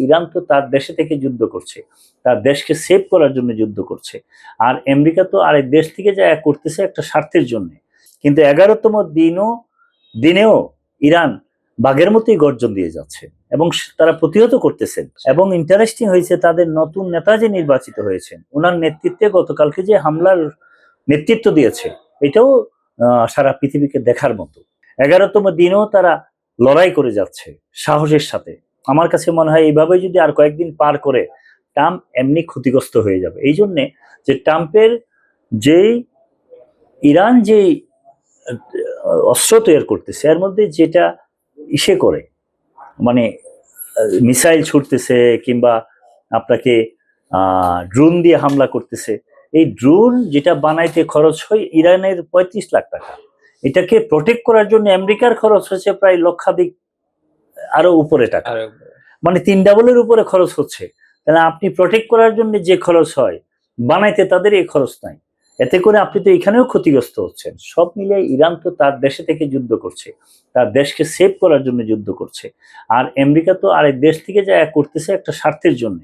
Iran তো তার দেশে থেকে যুদ্ধ করছে, তার দেশকে সেভ করার জন্য যুদ্ধ করছে। আর আমেরিকা তো আরেক দেশ থেকে যা করতেছে একটা স্বার্থের জন্য। কিন্তু 11তম দিনেও ইরান বাঘের মতোই গর্জন দিয়ে যাচ্ছে এবং তারা প্রতিহত করতেছেন। এবং ইন্টারেস্টিং হয়েছে, তাদের নতুন নেতা যে নির্বাচিত হয়েছেন, ওনার নেতৃত্বে গতকালকে যে হামলার নেতৃত্ব দিয়েছে, এটাও সারা পৃথিবীকে দেখার মতো। 11তম দিনেও তারা লড়াই করে যাচ্ছে সাহসের সাথে। আমার কাছে মনে হয় এইভাবে যদি আর কয়েকদিন পার করে, ট্রাম্প এমনি ক্ষতিগ্রস্ত হয়ে যাবে। এই জন্যে যে ট্রাম্পের যেই ইরান যে অস্ত্র তৈরি করতেছে, এর মধ্যে যেটা ইসে করে, মানে মিসাইল ছুটতেছে কিংবা আপনাকে ড্রোন দিয়ে হামলা করতেছে, এই ড্রোন যেটা বানাইতে খরচ হয় ইরানের 35 লাখ টাকা, এটাকে প্রোটেক্ট করার জন্য আমেরিকার খরচ হচ্ছে প্রায় লক্ষাধিক আরো উপরে টাকা, মানে 3 ডাবলের উপরে খরচ হচ্ছে। তাহলে আপনি প্রোটেক্ট করার জন্য যে খরচ হয়, বানাইতে তাদের এই খরচ নাই। এতে করে আপনি তো এখানেও ক্ষতিগ্রস্ত হচ্ছেন। সব মিলে ইরান তো তার দেশে থেকে যুদ্ধ করছে, তার দেশকে সেভ করার জন্য যুদ্ধ করছে। আর আমেরিকা তো আরেক দেশ থেকে যা করতেছে একটা স্বার্থের জন্য।